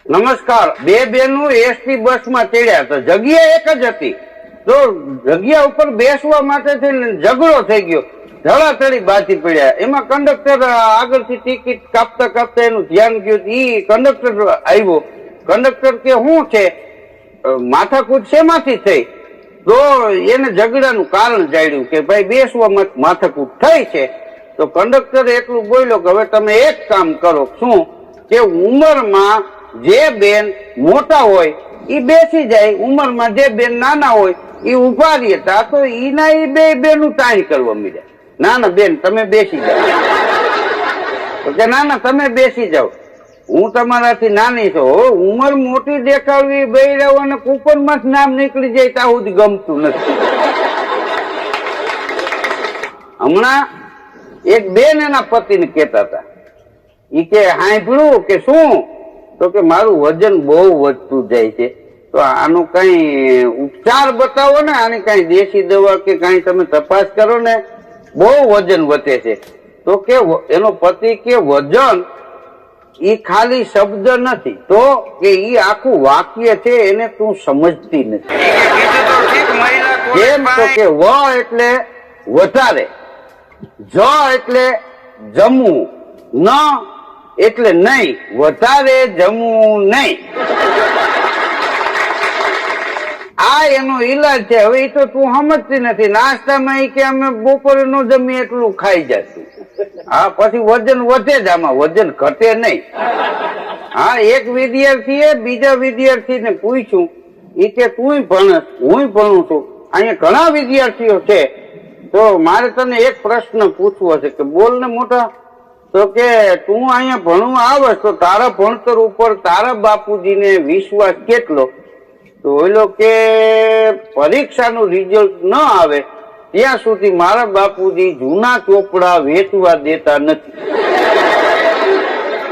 નમસ્કાર. બે બેનું એસટી બસમાં ચડ્યા તો જગ્યા એક જ હતી, તો જગ્યા ઉપર બેસવા માટે ઝઘડો થઈ ગયો, ધડાધડી બાજી પડ્યા. એમાં કંડક્ટર આગળથી ટિકિટ કાપતા કાપતા એનું ધ્યાન ગયું. ઈ કંડક્ટર આવ્યો. કંડક્ટર કે શું છે, માથાકૂટ શેમાંથી થઈ? તો એને ઝઘડાનું કારણ જાણ્યું કે ભાઈ બેસવા માથાકૂટ થઈ છે. તો કંડક્ટર એટલું બોલ્યો કે હવે તમે એક કામ કરો. શું? કે ઉંમરમાં જે બેન મોટા હોય એ બેસી જાય, ઉંમરમાં જે બેન નાના હોય એ ઉભા રહે. તા તો ઈના એ બે બેનું તાણ કરવા મળ્યા. ના ના બેન તમે બેસી જાઓ. તો કે ના ના તમે બેસી જાઓ, હું તમારાથી નાની છું. ઉંમર મોટી દેખાડવી બૈરાઓ અને કૂપનમાં જ નામ નીકળી જાય ત્યાં સુધી ગમતું નથી. હમણાં એક બેન એના પતિને કહેતા હતા, ઈ કે સાંભળ્યું કે શું? તો કે મારું વજન બહુ વધતું જાય છે, તો આનો કઈ ઉપચાર બતાવો ને, આની કઈ દેશી દવા કે કઈ તમે તપાસ કરો ને, બહુ વજન વધે છે. તો કે એનો પતિ કે વજન ઈ ખાલી શબ્દ નથી, તો કે ઈ આખું વાક્ય છે, એને તું સમજતી નથી. કેમ? તો કે વ એટલે વધારે, જ એટલે જમવું, ન એટલે નહીં, વધારે જમવું નહીં. આ એનો ઈલાજ છે. હવે એ તો તું સમજતી નથી. નાસ્તામાં એ કે અમે બપોરે નો જમીએ એટલું ખાઈ જશું. હા, પછી વજન વધે જ, આમાં વજન ઘટે નહીં. હા, એક વિદ્યાર્થીએ બીજા વિદ્યાર્થીને પૂછ્યું, એ કે તું ભણસ, હું ભણું છું, અહીંયા ઘણા વિદ્યાર્થીઓ છે, તો મારે તને એક પ્રશ્ન પૂછવો છે. કે બોલ ને મોટા. તો કે તું અહીંયા ભણવા આવસ તો તારા ભણતર ઉપર તારા બાપુજીને વિશ્વાસ કેટલો? તો ઓલો કે પરીક્ષાનું રિઝલ્ટ ન આવે ત્યાં સુધી મારા બાપુજી જૂના ચોપડા વેચવા દેતા નથી.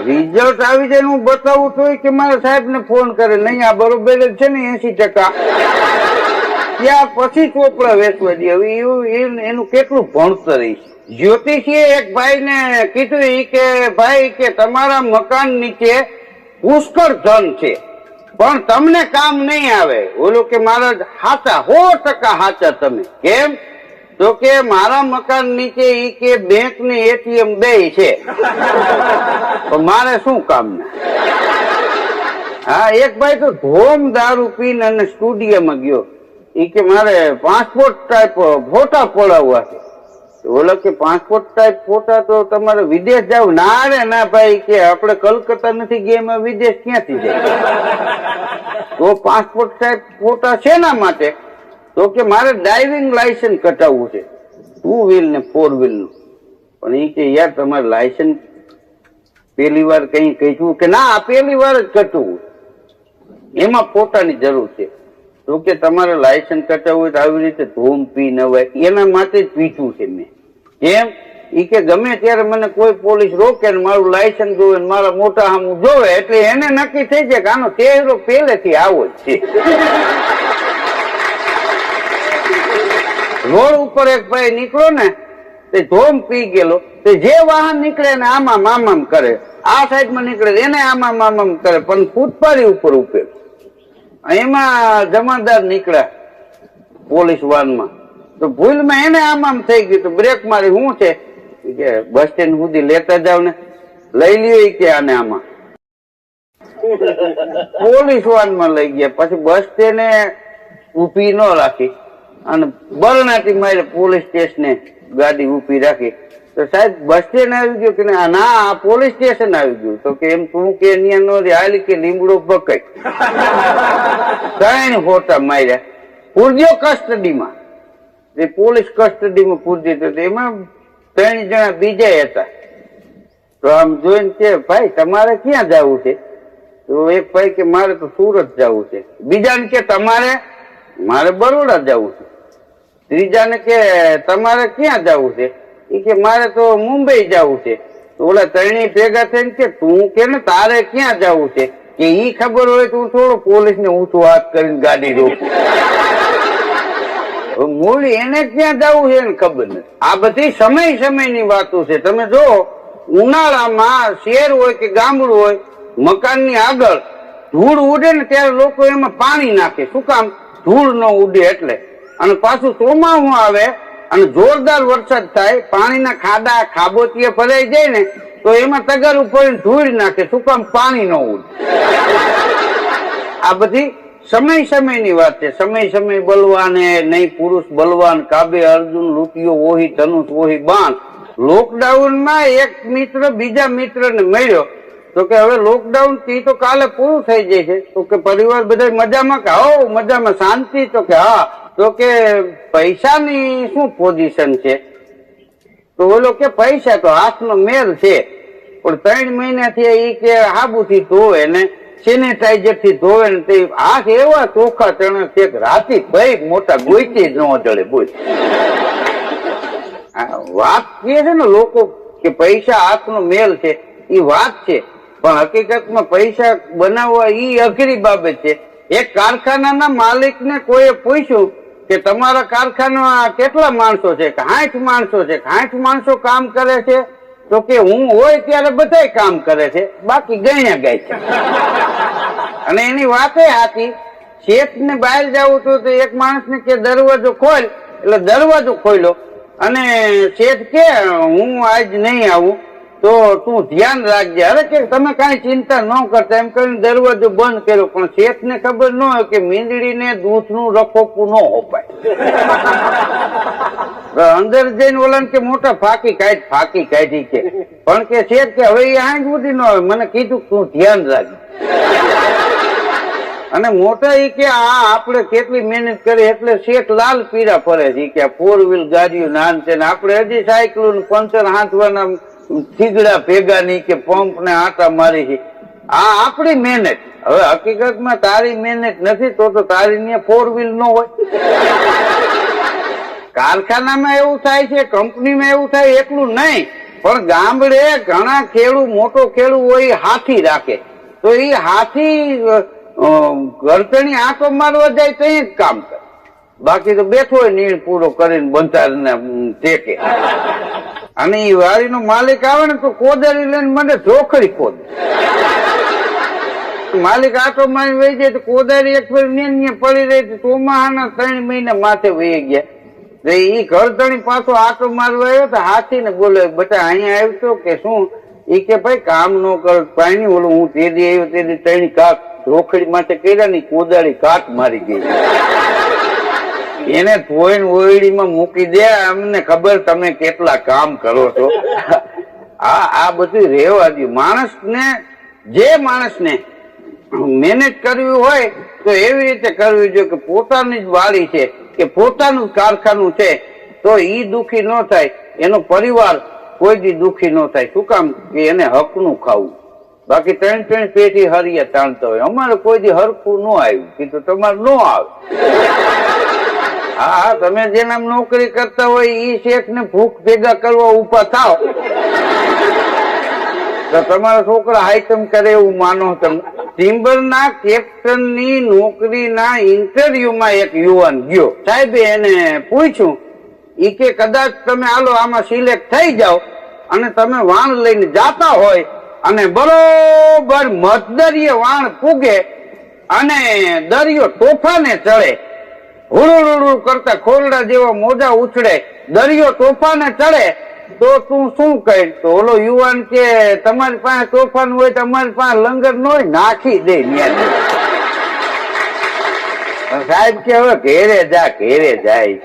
રિઝલ્ટ આવી જાય હું બતાવું તો કે મારા સાહેબ ને ફોન કરે, નહીં આ બરોબર જ છે ને 80%, ત્યાં પછી ચોપડા વેચવા દે. હવે એનું કેટલું ભણતર છે. જ્યોતિષીએ એક ભાઈ ને કીધું કે ભાઈ કે તમારા મકાન નીચે પુષ્કળ ધન છે, પણ તમને કામ નહીં આવે. ઓલો કે મારા હાચા 100% હાચા તમે. કેમ? તો કે મારા મકાન નીચે ઈ કે બેંક ની એટીએમ બે છે, તો મારે શું કામ ને? હા, એક ભાઈ તો ધોમ દારૂ પીને અને સ્ટુડિયોમાં ગયો. ઈ કે મારે પાસપોર્ટ ટાઈપ ફોટા પડાવવા છે. ઓલો કે પાસપોર્ટ ટાઈપ ફોટા તો તમારે વિદેશ જાવ? ના રે ના ભાઈ, કે આપણે કલકત્તા નથી ગયા, એમાં વિદેશ ક્યાંથી જાય? તો પાસપોર્ટ ટાઈપ ફોટા શેના માટે? તો કે મારે ડ્રાઇવિંગ લાયસન્સ કઢાવવું છે, 2 વ્હીલ ને 4 વ્હીલ નું. પણ એ કે યાર તમારે લાયસન્સ પેલી વાર કઈ કહ્યું કે ના પેલી વાર જ કઢવું, એમાં ફોટાની જરૂર છે. તો કે તમારે લાયસન્સ કઢાવવું હોય તો આવી રીતે ધૂમ પી ન હોય, એના માટે જ પીછું છે મેં. કેમ? ઈ કે ગમે ત્યારે મને કોઈ પોલીસ રોકે ને મારું લાયસન્સ જોવે ને મારા મોટા સામું જોવે એટલે એને નક્કી થઈ જાય કે આનો ચહેરો પહેલેથી આવો જ છે. રોડ ઉપર એક ભાઈ નીકળો ને તે ધોમ પી ગયેલો, તે જે વાહન નીકળે ને આમાં આમ કરે, આ સાઈડમાં નીકળે એને આમાં આમ કરે, પણ ફૂટપાડી ઉપર ઉપે. એમાં જમાદાર નીકળ્યા પોલીસ વાનમાં, તો ભૂલમાં એને આમ થઈ ગયું, તો બ્રેક મારી. શું છે કે બસ સ્ટેન્ડ સુધી લેતા જાવ ને, લઈ લ્યો કે આને આમાં. પોલીસ વાનમાં લઈ ગયા. પછી બસ સ્ટેન્ડે ઉભી ન રાખી અને બરણાટી મારે પોલીસ સ્ટેશને ગાડી ઉભી રાખી. તો સાહેબ બસ સ્ટેન્ડ આવી ગયો કે ના પોલીસ સ્ટેશન આવી ગયું? તો કે એમ તું કે નો હાલી કે લીમડો પકડ. 3 ફોટા માર્યા, પૂરજો કસ્ટડીમાં. એ પોલીસ કસ્ટડીમાં પૂરજો તો એમાં 3 જણા બીજા હતા. તો આમ જોઈને કે ભાઈ તમારે ક્યાં જવું છે? તો એક ભાઈ કે મારે તો સુરત જવું છે. બીજાને કે તમારે? મારે બરોડા જવું છે. ત્રીજાને કે તમારે ક્યાં જવું છે? એ કે મારે તો મુંબઈ જવું છે. તો ઓલા 3 ભેગા થઈને કે તું કે ને તારે ક્યાં જવું છે? કે ઈ ખબર હોય તો થોડો પોલીસ ને ઊંચું હાથ કરીને ગાડી રોકું. મૂળ એને ક્યાં જવું છે એને ખબર નથી. આ બધી સમયની વાતો છે. તમે જો ઉનાળામાં શહેર હોય કે ગામડું હોય, મકાનની આગળ ધૂળ ઉડે ને ત્યારે લોકો એમાં પાણી નાખે. શું કામ? ધૂળ ન ઉડે એટલે. અને પાછું ચોમાસું આવે અને જોરદાર વરસાદ થાય, પાણીના ખાડા ખાબોચીએ ભરાઈ જાય ને તો એમાં તગારું ફરીને ધૂળ નાખે. શું કામ? પાણી ન ઉડે. આ બધી સમયની વાત છે. સમય બલવાને નહીં પુરુષ બલવાન, કાબે અર્જુન લૂંટ્યો વોહી ધનુષ વોહી બાણ. લોકડાઉનમાં એક મિત્ર બીજા મિત્રને મળ્યો તો કે હવે લોકડાઉન થી તો કાલે પૂરું થઈ જાય છે, તો કે પરિવાર બધા મજામાં? કે હો મજામાં, શાંતિ? તો કે હા. તો કે પૈસાની શું પોઝિશન છે? તો ઓલો કે પૈસા તો હાથનો મેલ છે, પણ 3 મહિનાથી એ કે હાબુથી ધોવે ને સેનેટાઈઝર થી ધોવે ને તે હાથ એવા ચોખ્ખા ચણે છે કે રાતી ભાઈ મોટા ગોઈતી જ ન જડે. બોલ, વાત કે છે ને લોકો કે પૈસા હાથનો મેલ છે, એ વાત છે, પણ હકીકતમાં પૈસા બનાવવા ઈ અઘરી બાબત છે. એક કારખાનાના માલિકને કોઈએ પૂછ્યું કે તમારા કારખાનામાં કેટલા માણસો છે? કે 60 માણસો છે. 60 માણસો કામ કરે છે? તો કે હું હોય ત્યારે બધાય કામ કરે છે, બાકી ગણ્યા ગાય છે. અને એની વાતે હતી. શેઠ ને બહાર જવું તો એક માણસને કે દરવાજો ખોલ, એટલે દરવાજો ખોલ્યો અને શેઠ કે હું આજ નહીં આવું તો તું ધ્યાન રાખજે. અરે કે તમે કઈ ચિંતા ન કરતા એમ કરીને દરવાજો બંધ કર્યો. પણ શેઠ ને ખબર ન હોય કે મીંદડીને દૂધનું રખોપું ન હોપાય. અંદર જઈને ઓલાને કે મોટા ફાંકી કાઢી કે, પણ કે શેઠ કે હવે એ આંખ બુદ્ધિ ન હોય, મને કીધું તું ધ્યાન રાખજે. અને મોટા ઈ કે આ આપણે કેટલી મહેનત કરી એટલે શેઠ લાલ પીરા ફરે છે કે 4 વ્હીલ ગાડીઓ નાન છે ને આપણે હજી સાયકલ પંચર હાંચવાના થીગડા ભેગા નહીં કે પંપ ને આટા મારી છે. આ આપણી મહેનત. હવે હકીકતમાં તારી મહેનત નથી તો તારી ને 4 વ્હીલ ન હોય. કારખાનામાં એવું થાય છે, કંપનીમાં એવું થાય, એટલું નહીં પણ ગામડે ઘણા મોટો ખેડૂત હોય હાથી રાખે, તો એ હાથી ઘરતણી આંટો મારવા જાય તો એ જ કામ કરે, બાકી તો બેઠો હોય નીણ પૂરો કરીને બંધારને ટેકે. અને એ વાડીનો માલિક આવે ને તો કોદારી લઈને મને ઢોખરી ખોદે. માલિક આટો મારી વહી જાય તો કોદારી એક ફેર ને પડી રહી. ચોમાહાના 3 મહિના માથે વહી ગયા. એ ઘરધણી પાછો આટો મારવા આવ્યો તો હાથી ને બોલે બેટા અહીંયા આવ્યો કે શું? એ કે ભાઈ કામ ન કર પાણી ઓલું હું તે દી આવ્યો તે દી 3 કાક રોખડી માટે કર્યા ની કોદાળી કાટ મારી ગઈ. એને ધોઈને ઓયડીમાં મૂકી દે, અમને ખબર તમે કેટલા કામ કરો છો. આ બધું રહેવા દે. જે માણસને મહેનત કરવી હોય તો એવી રીતે કરવી જોઈએ કે પોતાની જ વાડી છે કે પોતાનું કારખાનું છે તો ઈ દુખી ન થાય, એનો પરિવાર કોઈ દી દુખી ન થાય. શું કામ? કે એને હકનું ખાવું. બાકી 3 પેટી હરિયા તાણતા હોય. અમારે કોઈ દી હરખું ન આવ્યું કીધું તમારે ન આવે. હા, તમે જેના નોકરી કરતા હોય ઈ શેઠ ને ભૂખ ભેગા કરવા ઉભા થાવ તો તમારા છોકરા હાઈટમ કરે એવું માનો તમે. ટિમ્બરના કેપ્ટન ની નોકરીના ઇન્ટરવ્યુમાં એક યુવાન ગયો. સાહેબે એને પૂછ્યું, ઈ કે કદાચ તમે હાલો આમાં સિલેક્ટ થઈ જાઓ અને તમે વાણ લઈને જાતા હોય અને બરોબર મધદરિયે વાણ પૂગે અને દરિયો તોફાને ચડે, હુડુડુડુ કરતા ખોરડા જેવા મોજા ઉછળે, દરિયો તોફાને ચડે તો તું શું કહે? તો ઓલો યુવાન કે તમારી પાસે તોફાન હોય તો અમારી પાસે લંગર ન હોય, નાખી દે. સાહેબ કે હવે ઘેરે જાય.